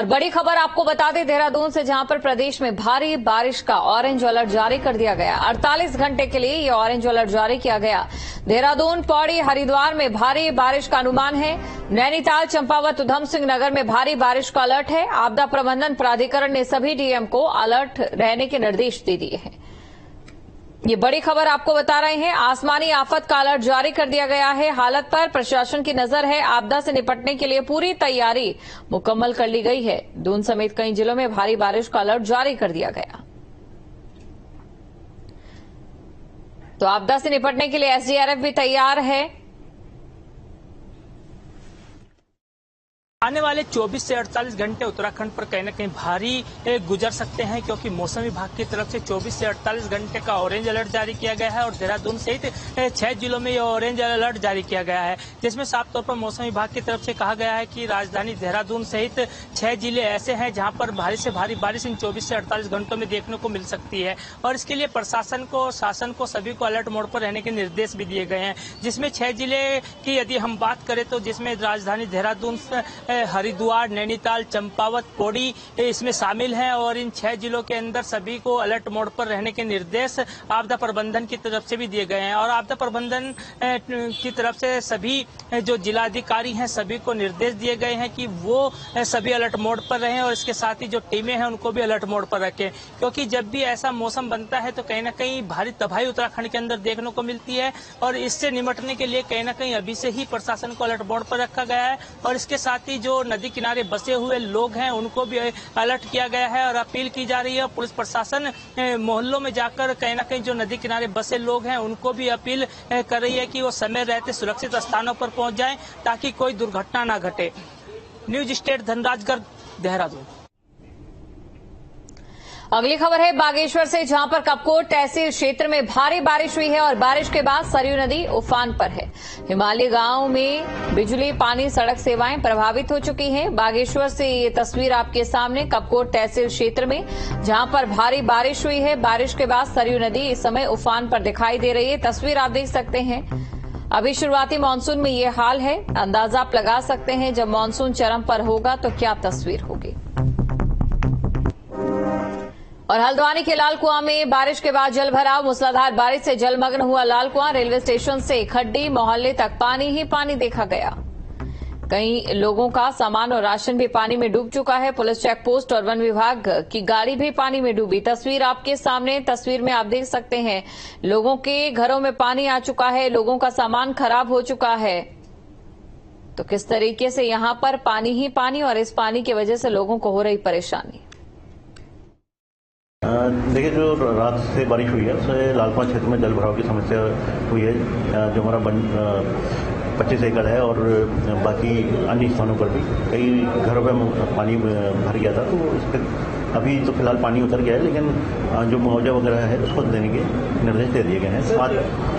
और बड़ी खबर आपको बता दें देहरादून से, जहां पर प्रदेश में भारी बारिश का ऑरेंज अलर्ट जारी कर दिया गया। 48 घंटे के लिए ये ऑरेंज अलर्ट जारी किया गया। देहरादून, पौड़ी, हरिद्वार में भारी बारिश का अनुमान है। नैनीताल, चंपावत, उधम सिंह नगर में भारी बारिश का अलर्ट है। आपदा प्रबंधन प्राधिकरण ने सभी डीएम को अलर्ट रहने के निर्देश दे दिए हैं। ये बड़ी खबर आपको बता रहे हैं। आसमानी आफत का अलर्ट जारी कर दिया गया है। हालत पर प्रशासन की नजर है। आपदा से निपटने के लिए पूरी तैयारी मुकम्मल कर ली गई है। दून समेत कई जिलों में भारी बारिश का अलर्ट जारी कर दिया गया। तो आपदा से निपटने के लिए एसडीआरएफ भी तैयार है। आने वाले 24 से 48 घंटे उत्तराखंड पर कहीं न कहीं भारी गुजर सकते हैं, क्योंकि मौसम विभाग की तरफ से 24 से 48 घंटे का ऑरेंज अलर्ट जारी किया गया है और देहरादून सहित 6 जिलों में यह ऑरेंज अलर्ट जारी किया गया है, जिसमें साफ तौर पर मौसम विभाग की तरफ से कहा गया है कि राजधानी देहरादून सहित 6 जिले ऐसे हैं जहां पर भारी से भारी बारिश इन 24 से 48 घंटों में देखने को मिल सकती है। और इसके लिए प्रशासन को, शासन को, सभी को अलर्ट मोड पर रहने के निर्देश भी दिए गए हैं, जिसमें 6 जिले की यदि हम बात करें तो जिसमें राजधानी देहरादून, हरिद्वार, नैनीताल, चंपावत, पौड़ी इसमें शामिल हैं। और इन 6 जिलों के अंदर सभी को अलर्ट मोड पर रहने के निर्देश आपदा प्रबंधन की तरफ से भी दिए गए हैं। और आपदा प्रबंधन की तरफ से सभी जो जिलाधिकारी हैं सभी को निर्देश दिए गए हैं कि वो सभी अलर्ट मोड पर रहें और इसके साथ ही जो टीमें हैं उनको भी अलर्ट मोड पर रखें, क्योंकि जब भी ऐसा मौसम बनता है तो कहीं न कहीं भारी तबाही उत्तराखंड के अंदर देखने को मिलती है। और इससे निपटने के लिए कहीं न कहीं अभी से ही प्रशासन को अलर्ट मोड पर रखा गया है। और इसके साथ ही जो नदी किनारे बसे हुए लोग हैं उनको भी अलर्ट किया गया है और अपील की जा रही है। पुलिस प्रशासन मोहल्लों में जाकर कहीं न कहीं जो नदी किनारे बसे लोग हैं उनको भी अपील कर रही है कि वो समय रहते सुरक्षित स्थानों पर पहुंच जाएं ताकि कोई दुर्घटना न घटे। News state Dhanraj Garg, Dehradun. अगली खबर है बागेश्वर से, जहां पर कपकोट तहसील क्षेत्र में भारी बारिश हुई है और बारिश के बाद सरयू नदी उफान पर है। हिमालय गांव में बिजली, पानी, सड़क सेवाएं प्रभावित हो चुकी हैं। बागेश्वर से ये तस्वीर आपके सामने कपकोट तहसील क्षेत्र में, जहां पर भारी बारिश हुई है। बारिश के बाद सरयू नदी इस समय उफान पर दिखाई दे रही है। तस्वीर आप देख सकते हैं। अभी शुरुआती मानसून में ये हाल है। अंदाजा आप लगा सकते हैं जब मानसून चरम पर होगा तो क्या तस्वीर होगी। और हल्द्वानी के लाल कुआं में बारिश के बाद जल भराव। मूसलाधार बारिश से जलमग्न हुआ लाल कुआं। रेलवे स्टेशन से खड्डी मोहल्ले तक पानी ही पानी देखा गया। कई लोगों का सामान और राशन भी पानी में डूब चुका है। पुलिस चेक पोस्ट और वन विभाग की गाड़ी भी पानी में डूबी। तस्वीर आपके सामने, तस्वीर में आप देख सकते हैं लोगों के घरों में पानी आ चुका है, लोगों का सामान खराब हो चुका है। तो किस तरीके से यहां पर पानी ही पानी, और इस पानी की वजह से लोगों को हो रही परेशानी। देखिए, जो रात से बारिश हुई है उससे लाल कुआं क्षेत्र में जल भराव की समस्या हुई है। जो हमारा 25 एकड़ है और बाकी अन्य स्थानों पर भी कई घरों में पानी भर गया था। तो इस पर अभी तो फिलहाल पानी उतर गया है, लेकिन जो मुआवजा वगैरह है उसको देने के निर्देश दे दिए गए हैं।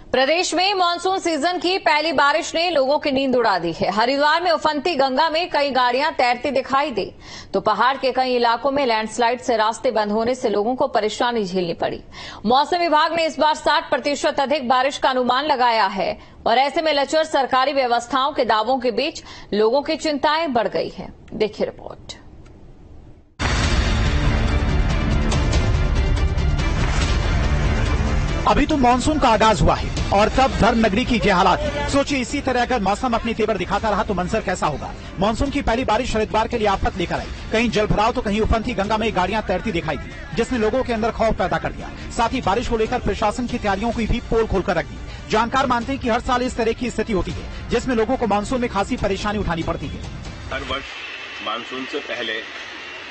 प्रदेश में मानसून सीजन की पहली बारिश ने लोगों की नींद उड़ा दी है। हरिद्वार में उफनती गंगा में कई गाड़ियां तैरती दिखाई दी, तो पहाड़ के कई इलाकों में लैंडस्लाइड से रास्ते बंद होने से लोगों को परेशानी झेलनी पड़ी। मौसम विभाग ने इस बार 60% अधिक बारिश का अनुमान लगाया है और ऐसे में लचर सरकारी व्यवस्थाओं के दावों के बीच लोगों की चिंताएं बढ़ गई है। देखिए रिपोर्ट। अभी तो मानसून का आगाज हुआ है और तब धर्म नगरी की ये हालात है। सोचिए, इसी तरह अगर मौसम अपनी तेवर दिखाता रहा तो मंजर कैसा होगा। मानसून की पहली बारिश हरिद्वार के लिए आफत लेकर आई। कहीं जलभराव तो कहीं उफनती गंगा में गाड़ियां तैरती दिखाई दी, जिसने लोगों के अंदर खौफ पैदा कर दिया। साथ ही बारिश को लेकर प्रशासन की तैयारियों की भी पोल खोलकर रख दी। जानकार मानते हैं कि हर साल इस तरह की स्थिति होती है, जिसमें लोगों को मानसून में खासी परेशानी उठानी पड़ती है। हर वर्ष मानसून से पहले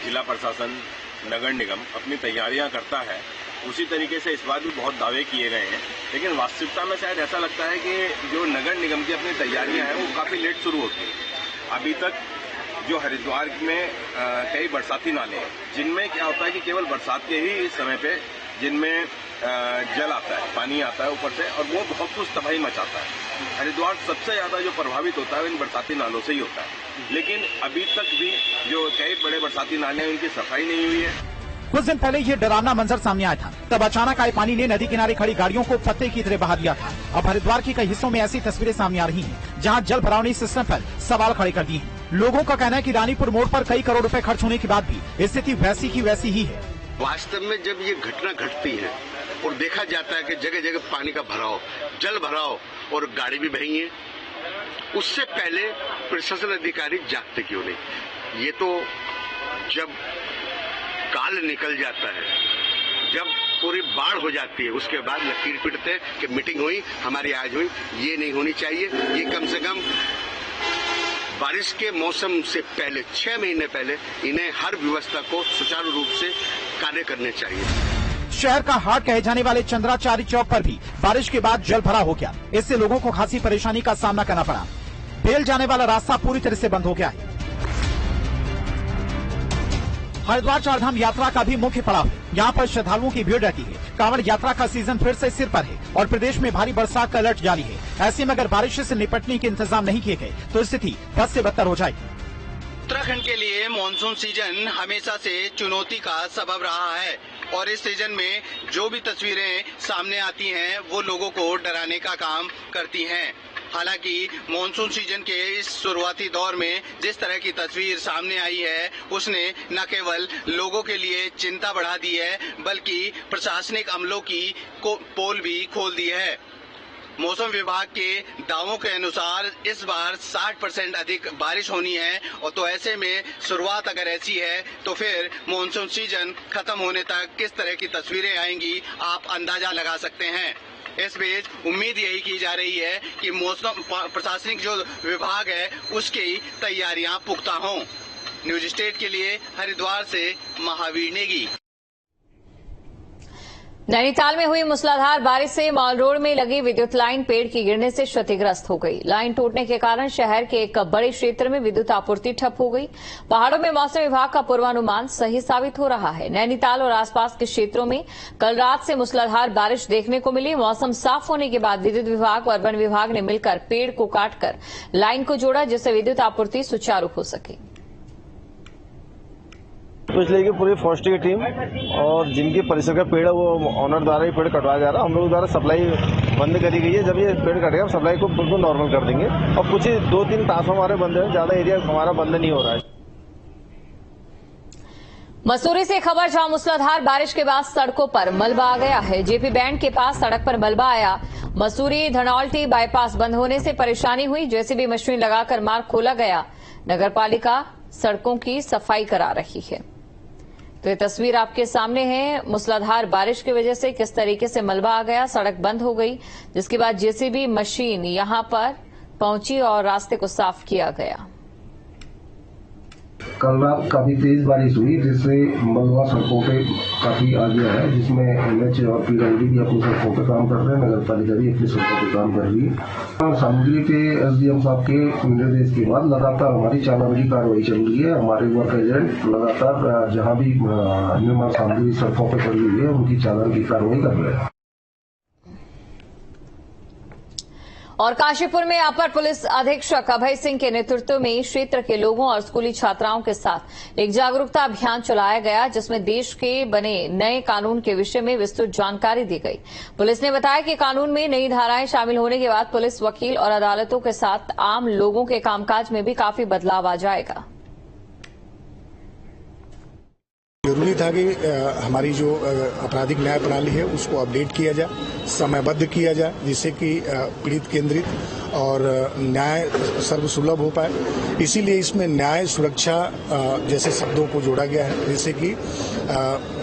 जिला प्रशासन, नगर निगम अपनी तैयारियां करता है। उसी तरीके से इस बार भी बहुत दावे किए गए हैं, लेकिन वास्तविकता में शायद ऐसा लगता है कि जो नगर निगम की अपनी तैयारियां हैं वो काफ़ी लेट शुरू होती हैं। अभी तक जो हरिद्वार में कई बरसाती नाले हैं जिनमें क्या होता है कि केवल बरसात के ही समय पे जिनमें जल आता है, पानी आता है ऊपर से, और वो बहुत कुछ तबाही मचाता है। हरिद्वार सबसे ज्यादा जो प्रभावित होता है इन बरसाती नालों से ही होता है, लेकिन अभी तक भी जो कई बड़े बरसाती नाले हैं उनकी सफाई नहीं हुई है। कुछ दिन पहले ये डरावना मंजर सामने आया था। तब अचानक आए पानी ने नदी किनारे खड़ी गाड़ियों को पत्ते की तरह बहा दिया था। अब हरिद्वार के कई हिस्सों में ऐसी तस्वीरें सामने आ रही हैं, जहां जल भराव ने सिस्टम पर सवाल खड़े कर दिए हैं। लोगों का कहना है कि रानीपुर मोड़ पर कई करोड़ रुपए खर्च होने के बाद भी स्थिति वैसी की वैसी ही है। वास्तव में जब ये घटना घटती है और देखा जाता है कि जगह जगह पानी का भराव, जल भराव और गाड़ी भी बही है, उससे पहले प्रशासन अधिकारी जागते क्यों नहीं? ये तो जब काल निकल जाता है, जब पूरी बाढ़ हो जाती है, उसके बाद लकीर पीटते हैं कि मीटिंग हुई, हमारी आज हुई। ये नहीं होनी चाहिए। ये कम से कम बारिश के मौसम से पहले 6 महीने पहले इन्हें हर व्यवस्था को सुचारू रूप से कार्य करने चाहिए। शहर का हाट कहे जाने वाले चंद्राचार्य चौक पर भी बारिश के बाद जल भरा हो गया। इससे लोगों को खासी परेशानी का सामना करना पड़ा। बेल जाने वाला रास्ता पूरी तरह से बंद हो गया है। हरिद्वार चारधाम यात्रा का भी मुख्य पड़ाव है। यहाँ पर श्रद्धालुओं की भीड़ रहती है। कांवड़ यात्रा का सीजन फिर से सिर पर है और प्रदेश में भारी बरसात का अलर्ट जारी है। ऐसे में अगर बारिश से निपटने के इंतजाम नहीं किए गए तो स्थिति बद से बदतर हो जाएगी। उत्तराखंड के लिए मानसून सीजन हमेशा से चुनौती का सबब रहा है और इस सीजन में जो भी तस्वीरें सामने आती हैं वो लोगों को डराने का काम करती हैं। हालांकि मानसून सीजन के इस शुरुआती दौर में जिस तरह की तस्वीर सामने आई है उसने न केवल लोगों के लिए चिंता बढ़ा दी है बल्कि प्रशासनिक अमलों की पोल भी खोल दी है। मौसम विभाग के दावों के अनुसार इस बार 60% अधिक बारिश होनी है और तो ऐसे में शुरुआत अगर ऐसी है तो फिर मानसून सीजन खत्म होने तक किस तरह की तस्वीरें आएंगी आप अंदाजा लगा सकते हैं। इस बीच उम्मीद यही की जा रही है कि मौसम प्रशासनिक जो विभाग है उसकी तैयारियां पुख्ता हों। न्यूज स्टेट के लिए हरिद्वार से महावीर नेगी। नैनीताल में हुई मूसलाधार बारिश से मॉल रोड में लगी विद्युत लाइन पेड़ की गिरने से क्षतिग्रस्त हो गई। लाइन टूटने के कारण शहर के एक बड़े क्षेत्र में विद्युत आपूर्ति ठप हो गई। पहाड़ों में मौसम विभाग का पूर्वानुमान सही साबित हो रहा है। नैनीताल और आसपास के क्षेत्रों में कल रात से मूसलाधार बारिश देखने को मिली। मौसम साफ होने के बाद विद्युत विभाग और वन विभाग ने मिलकर पेड़ को काटकर लाइन को जोड़ा जिससे विद्युत आपूर्ति सुचारू हो सके। तो इसलिए कि पूरी फॉरेस्ट की टीम और जिनके परिसर का पेड़ है वो ऑनर द्वारा ही पेड़ कटवाया जा रहा है। हम लोग द्वारा सप्लाई बंद करी गई है। जब ये पेड़ कटेगा सप्लाई को बिल्कुल नॉर्मल कर देंगे और कुछ 2-3 तास हमारे बंद है, ज्यादा एरिया हमारा बंद नहीं हो रहा है। मसूरी से खबर जहां मूसलाधार बारिश के बाद सड़कों पर मलबा आ गया है। जेपी बैंड के पास सड़क पर मलबा आया। मसूरी धनौल्टी बाईपास बंद होने से परेशानी हुई। जेसीबी मशीन लगाकर मार्ग खोला गया। नगरपालिका सड़कों की सफाई करा रही है। तो ये तस्वीर आपके सामने है। मूसलाधार बारिश की वजह से किस तरीके से मलबा आ गया, सड़क बंद हो गई, जिसके बाद जेसीबी मशीन यहां पर पहुंची और रास्ते को साफ किया गया। कल रात काफी तेज बारिश हुई जिससे मलबा सड़कों पे काफी आ गया है, जिसमें एनएच और पीडब्ल्यूडी भी अपनी सड़कों पे काम कर रहे हैं, नगर पालिका भी अपनी सड़कों पे काम कर रही है। सामग्री के एसडीएम साहब के निर्देश के बाद लगातार हमारी चालान की कार्रवाई चल रही है। हमारे वर्क एजेंट लगातार जहां भी निर्माण सामग्री सड़कों पर पड़ी हुई है उनकी चालान की कार्रवाई कर रहे हैं। और काशीपुर में अपर पुलिस अधीक्षक अभय सिंह के नेतृत्व में क्षेत्र के लोगों और स्कूली छात्राओं के साथ एक जागरूकता अभियान चलाया गया जिसमें देश के बने नए कानून के विषय में विस्तृत जानकारी दी गई। पुलिस ने बताया कि कानून में नई धाराएं शामिल होने के बाद पुलिस, वकील और अदालतों के साथ आम लोगों के कामकाज में भी काफी बदलाव आ जाएगा। जरूरी था कि हमारी जो आपराधिक न्याय प्रणाली है उसको अपडेट किया जाए, समयबद्ध किया जाए, जिससे कि पीड़ित केंद्रित और न्याय सर्वसुलभ हो पाए। इसीलिए इसमें न्याय सुरक्षा जैसे शब्दों को जोड़ा गया है, जिससे कि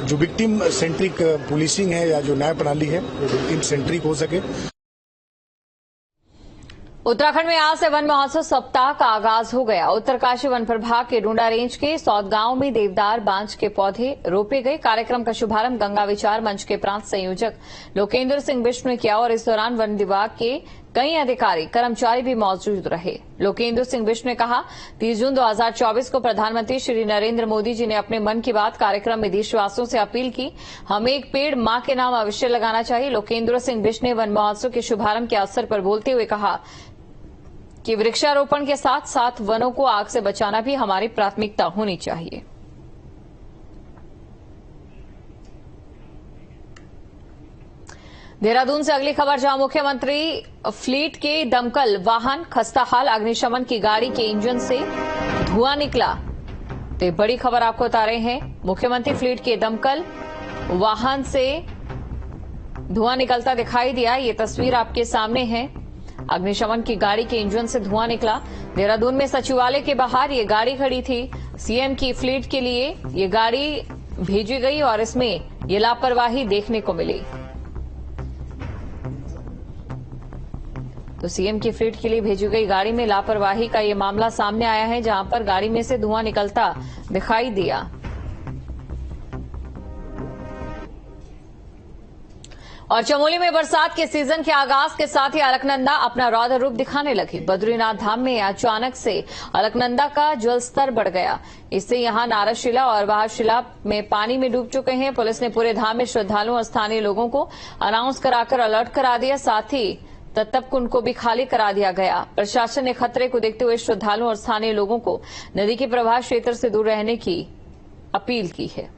जो विक्टिम सेंट्रिक पुलिसिंग है या जो न्याय प्रणाली है वो विक्टिम सेंट्रिक हो सके। उत्तराखंड में आज से वन महोत्सव सप्ताह का आगाज हो गया। उत्तरकाशी वन प्रभाग के डूंडा रेंज के सौद गांव में देवदार बांज के पौधे रोपे गए। कार्यक्रम का शुभारंभ गंगा विचार मंच के प्रांत संयोजक लोकेंद्र सिंह बिष्ट ने किया और इस दौरान वन विभाग के कई अधिकारी कर्मचारी भी मौजूद रहे। लोकेंद्र सिंह बिष्ट ने कहा 30 जून 2024 को प्रधानमंत्री श्री नरेंद्र मोदी जी ने अपने मन की बात कार्यक्रम में देशवासियों से अपील की, हमें एक पेड़ मां के नाम अवश्य लगाना चाहिए। लोकेंद्र सिंह बिष्ट ने वन महोत्सव के शुभारंभ के अवसर पर बोलते हुए कहा कि वृक्षारोपण के साथ साथ वनों को आग से बचाना भी हमारी प्राथमिकता होनी चाहिए। देहरादून से अगली खबर जहां मुख्यमंत्री फ्लीट के दमकल वाहन खस्ताहाल अग्निशमन की गाड़ी के इंजन से धुआं निकला। तो ये बड़ी खबर आपको बता रहे हैं, मुख्यमंत्री फ्लीट के दमकल वाहन से धुआं निकलता दिखाई दिया। ये तस्वीर आपके सामने है, अग्निशमन की गाड़ी के इंजन से धुआं निकला। देहरादून में सचिवालय के बाहर ये गाड़ी खड़ी थी, सीएम की फ्लीट के लिए ये गाड़ी भेजी गई और इसमें ये लापरवाही देखने को मिली। तो सीएम की फ्लीट के लिए भेजी गई गाड़ी में लापरवाही का ये मामला सामने आया है, जहां पर गाड़ी में से धुआं निकलता दिखाई दिया। और चमोली में बरसात के सीजन के आगाज के साथ ही अलकनंदा अपना रौद्र रूप दिखाने लगी। बद्रीनाथ धाम में अचानक से अलकनंदा का जल स्तर बढ़ गया। इससे यहां नारदशिला और वाहशिला में पानी में डूब चुके हैं। पुलिस ने पूरे धाम में श्रद्धालुओं और स्थानीय लोगों को अनाउंस कराकर अलर्ट करा दिया। साथ ही तत्तप कुंड को भी खाली करा दिया गया। प्रशासन ने खतरे को देखते हुए श्रद्धालुओं और स्थानीय लोगों को नदी के प्रवाह क्षेत्र से दूर रहने की अपील की है।